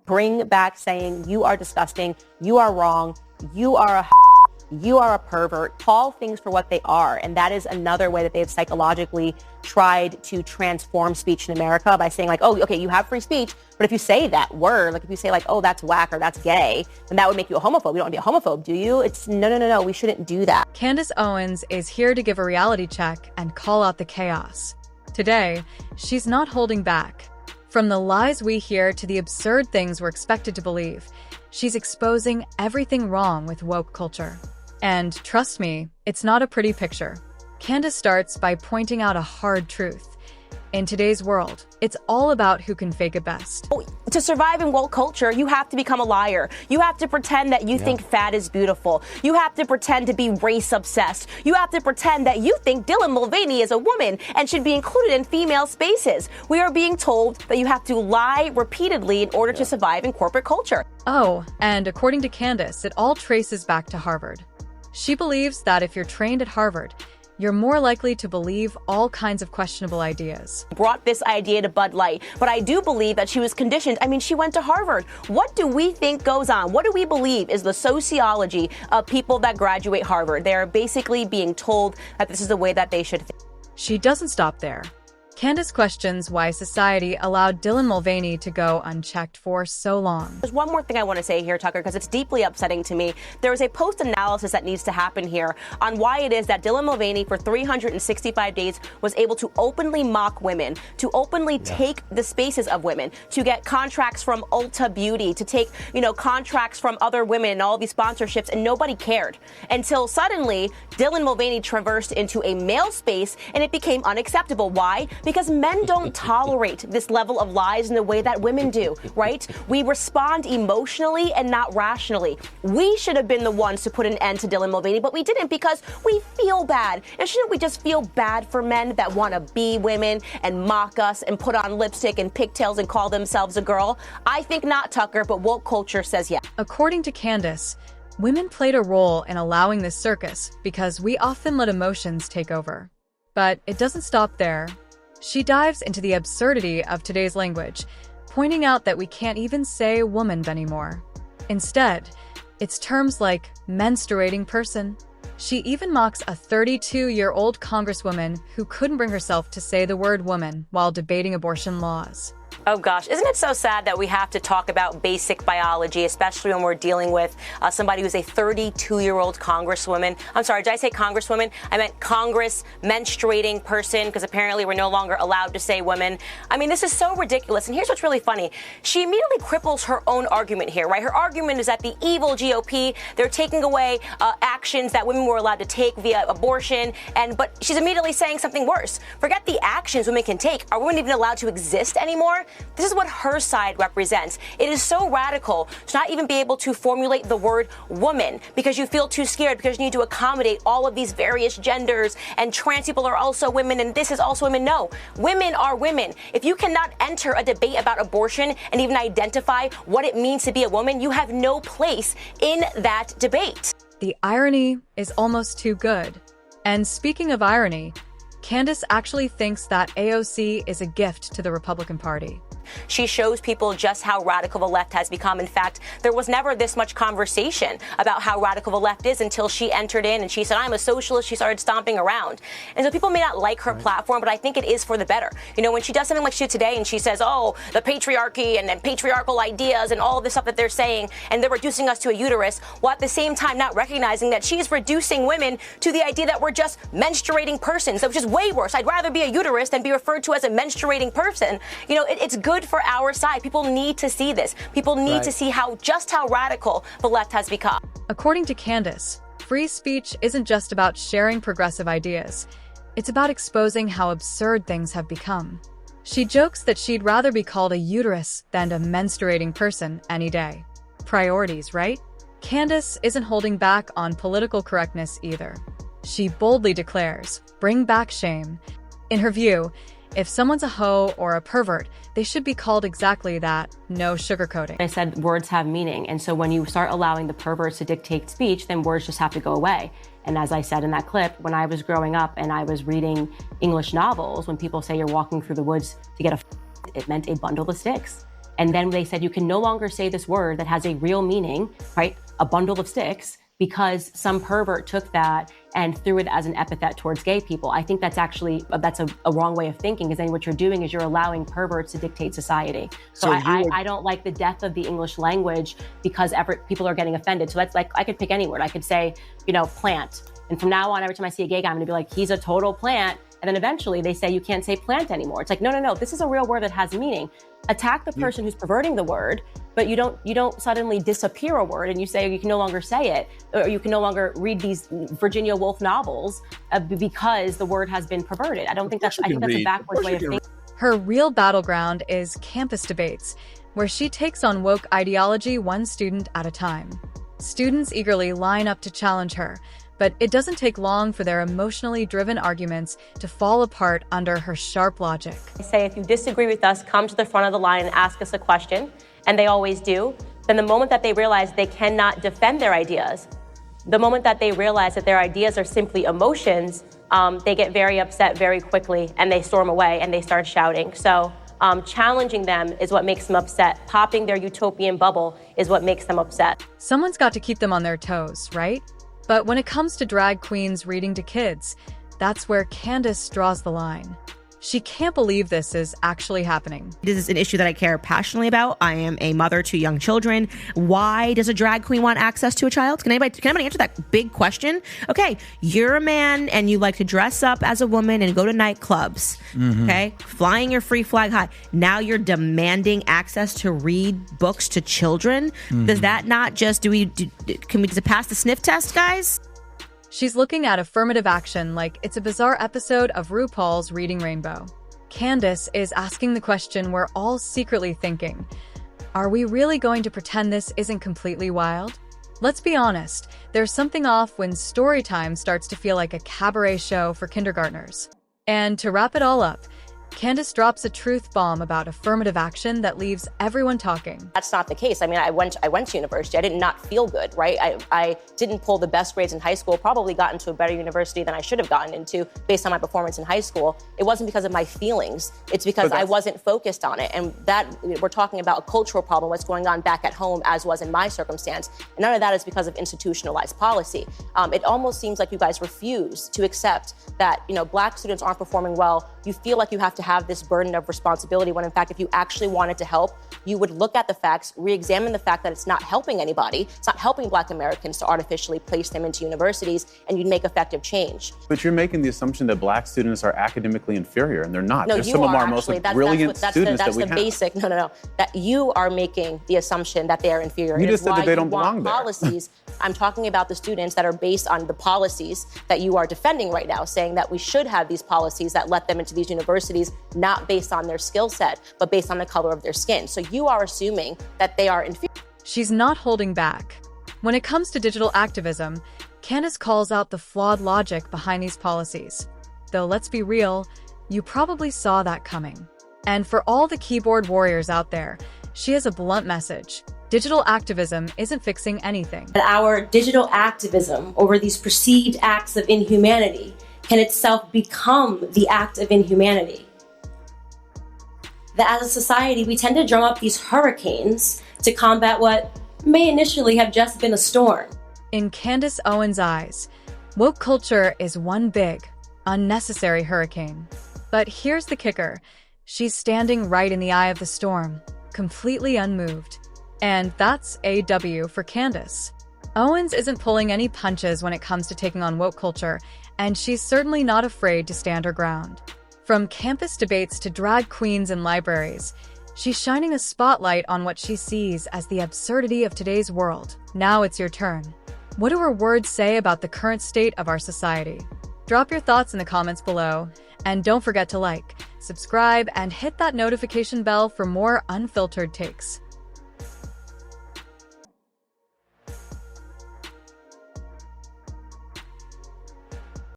Bring back saying you are disgusting, you are wrong, you are a pervert. Call things for what they are. And that is another way that they've psychologically tried to transform speech in America by saying like, oh, okay, you have free speech, but if you say that word, like if you say like, oh, that's whack or that's gay, then that would make you a homophobe. You don't want to be a homophobe, do you? It's no, we shouldn't do that. Candace Owens is here to give a reality check and call out the chaos. Today, she's not holding back. From the lies we hear to the absurd things we're expected to believe, she's exposing everything wrong with woke culture. And trust me, it's not a pretty picture. Candace starts by pointing out a hard truth. In today's world, it's all about who can fake it best. To survive in woke culture, you have to become a liar. You have to pretend that you think fat is beautiful. You have to pretend to be race obsessed. You have to pretend that you think Dylan Mulvaney is a woman and should be included in female spaces. We are being told that you have to lie repeatedly in order to survive in corporate culture. Oh, and according to Candace, it all traces back to Harvard. She believes that if you're trained at Harvard, you're more likely to believe all kinds of questionable ideas. Brought this idea to Bud Light, but I do believe that she was conditioned. I mean, she went to Harvard. What do we think goes on? What do we believe is the sociology of people that graduate Harvard? They're basically being told that this is the way that they should think. She doesn't stop there. Candace questions why society allowed Dylan Mulvaney to go unchecked for so long. There's one more thing I want to say here, Tucker, because it's deeply upsetting to me. There is a post-analysis that needs to happen here on why it is that Dylan Mulvaney for 365 days was able to openly mock women, to openly take the spaces of women, to get contracts from Ulta Beauty, to take, contracts from other women and all these sponsorships, and nobody cared. Until suddenly, Dylan Mulvaney traversed into a male space and it became unacceptable. Why? Because men don't tolerate this level of lies in the way that women do, right? We respond emotionally and not rationally. We should have been the ones to put an end to Dylan Mulvaney, but we didn't because we feel bad. And shouldn't we just feel bad for men that want to be women and mock us and put on lipstick and pigtails and call themselves a girl? I think not, Tucker, but woke culture says yes. According to Candace, women played a role in allowing this circus because we often let emotions take over. But it doesn't stop there. She dives into the absurdity of today's language, pointing out that we can't even say woman anymore. Instead, it's terms like menstruating person. She even mocks a 32-year-old congresswoman who couldn't bring herself to say the word woman while debating abortion laws. Oh gosh, isn't it so sad that we have to talk about basic biology, especially when we're dealing with somebody who's a 32-year-old congresswoman. I'm sorry, did I say congresswoman? I meant Congress menstruating person, because apparently we're no longer allowed to say women. I mean, this is so ridiculous. And here's what's really funny. She immediately cripples her own argument here, right? Her argument is that the evil GOP, they're taking away actions that women were allowed to take via abortion. But she's immediately saying something worse. Forget the actions women can take. Are women even allowed to exist anymore? This is what her side represents. It is so radical to not even be able to formulate the word woman because you feel too scared because you need to accommodate all of these various genders and trans people are also women and this is also women. No, women are women. If you cannot enter a debate about abortion and even identify what it means to be a woman, you have no place in that debate. The irony is almost too good. And speaking of irony, Candace actually thinks that AOC is a gift to the Republican Party. She shows people just how radical the left has become. In fact, there was never this much conversation about how radical the left is until she entered in and she said, I'm a socialist. She started stomping around. And so people may not like her platform, but I think it is for the better. When she does something like she did today and she says, oh, the patriarchy and patriarchal ideas and all of this stuff that they're saying, and they're reducing us to a uterus, while at the same time not recognizing that she's reducing women to the idea that we're just menstruating persons, which is way worse. I'd rather be a uterus than be referred to as a menstruating person. It's good for our side. People need to see this. People need to see how radical the left has become. According to Candace, free speech isn't just about sharing progressive ideas. It's about exposing how absurd things have become. She jokes that she'd rather be called a uterus than a menstruating person any day. Priorities, right? Candace isn't holding back on political correctness either. She boldly declares, bring back shame. In her view, if someone's a hoe or a pervert, they should be called exactly that, no sugarcoating. I said words have meaning, and so when you start allowing the perverts to dictate speech, then words just have to go away. And as I said in that clip, when I was growing up and I was reading English novels, when people say you're walking through the woods to get it meant a bundle of sticks. And then they said, you can no longer say this word that has a real meaning, right? A bundle of sticks, because some pervert took that and threw it as an epithet towards gay people. I think that's actually, that's a wrong way of thinking, because then what you're doing is you're allowing perverts to dictate society. So I don't like the death of the English language because people are getting offended. So that's like, I could pick any word. I could say, plant. And from now on, every time I see a gay guy, I'm gonna be like, he's a total plant. And then eventually they say you can't say plant anymore. It's like, no, this is a real word that has meaning. Attack the person who's perverting the word, but you don't suddenly disappear a word and you say you can no longer say it, or you can no longer read these Virginia Woolf novels because the word has been perverted. I think that's a backwards way of thinking. Her real battleground is campus debates, where she takes on woke ideology one student at a time. Students eagerly line up to challenge her, but it doesn't take long for their emotionally driven arguments to fall apart under her sharp logic. I say, if you disagree with us, come to the front of the line and ask us a question, and they always do. Then the moment that they realize they cannot defend their ideas, the moment that they realize that their ideas are simply emotions, they get very upset very quickly, and they storm away and they start shouting. So challenging them is what makes them upset. Popping their utopian bubble is what makes them upset. Someone's got to keep them on their toes, right? But when it comes to drag queens reading to kids, that's where Candace draws the line. She can't believe this is actually happening. This is an issue that I care passionately about. I am a mother to young children. Why does a drag queen want access to a child? Can anybody answer that big question? Okay, you're a man and you like to dress up as a woman and go to nightclubs. Okay, flying your free flag high. Now you're demanding access to read books to children. Does that not just does it pass the sniff test, guys? She's looking at affirmative action like it's a bizarre episode of RuPaul's Reading Rainbow. Candace is asking the question we're all secretly thinking. Are we really going to pretend this isn't completely wild? Let's be honest, there's something off when story time starts to feel like a cabaret show for kindergartners. And to wrap it all up, Candace drops a truth bomb about affirmative action that leaves everyone talking. That's not the case. I mean, I went to university. I did not feel good, right? I didn't pull the best grades in high school, probably got into a better university than I should have gotten into based on my performance in high school. It wasn't because of my feelings. It's because I wasn't focused on it. And that, we're talking about a cultural problem, what's going on back at home, as was in my circumstance. And none of that is because of institutionalized policy. It almost seems like you guys refuse to accept that, Black students aren't performing well. You feel like you have to have this burden of responsibility when, in fact, if you actually wanted to help, you would look at the facts, re-examine the fact that it's not helping anybody, it's not helping Black Americans to artificially place them into universities, and you'd make effective change. But you're making the assumption that Black students are academically inferior, and they're not. No, they're some of our most brilliant students that we have. Basic, no. That you are making the assumption that they are inferior. You just said that they don't belong there. Policies. I'm talking about the students that are based on the policies that you are defending right now, saying that we should have these policies that let them into these universities, not based on their skill set, but based on the color of their skin. So you are assuming that they are inferior. She's not holding back. When it comes to digital activism, Candace calls out the flawed logic behind these policies. Though let's be real, you probably saw that coming. And for all the keyboard warriors out there, she has a blunt message. Digital activism isn't fixing anything. Our digital activism over these perceived acts of inhumanity can itself become the act of inhumanity. That as a society, we tend to drum up these hurricanes to combat what may initially have just been a storm. In Candace Owens' eyes, woke culture is one big, unnecessary hurricane. But here's the kicker. She's standing right in the eye of the storm, completely unmoved. And that's a W for Candace. Owens isn't pulling any punches when it comes to taking on woke culture, and she's certainly not afraid to stand her ground. From campus debates to drag queens in libraries, she's shining a spotlight on what she sees as the absurdity of today's world. Now it's your turn. What do her words say about the current state of our society? Drop your thoughts in the comments below, and don't forget to like, subscribe, and hit that notification bell for more unfiltered takes.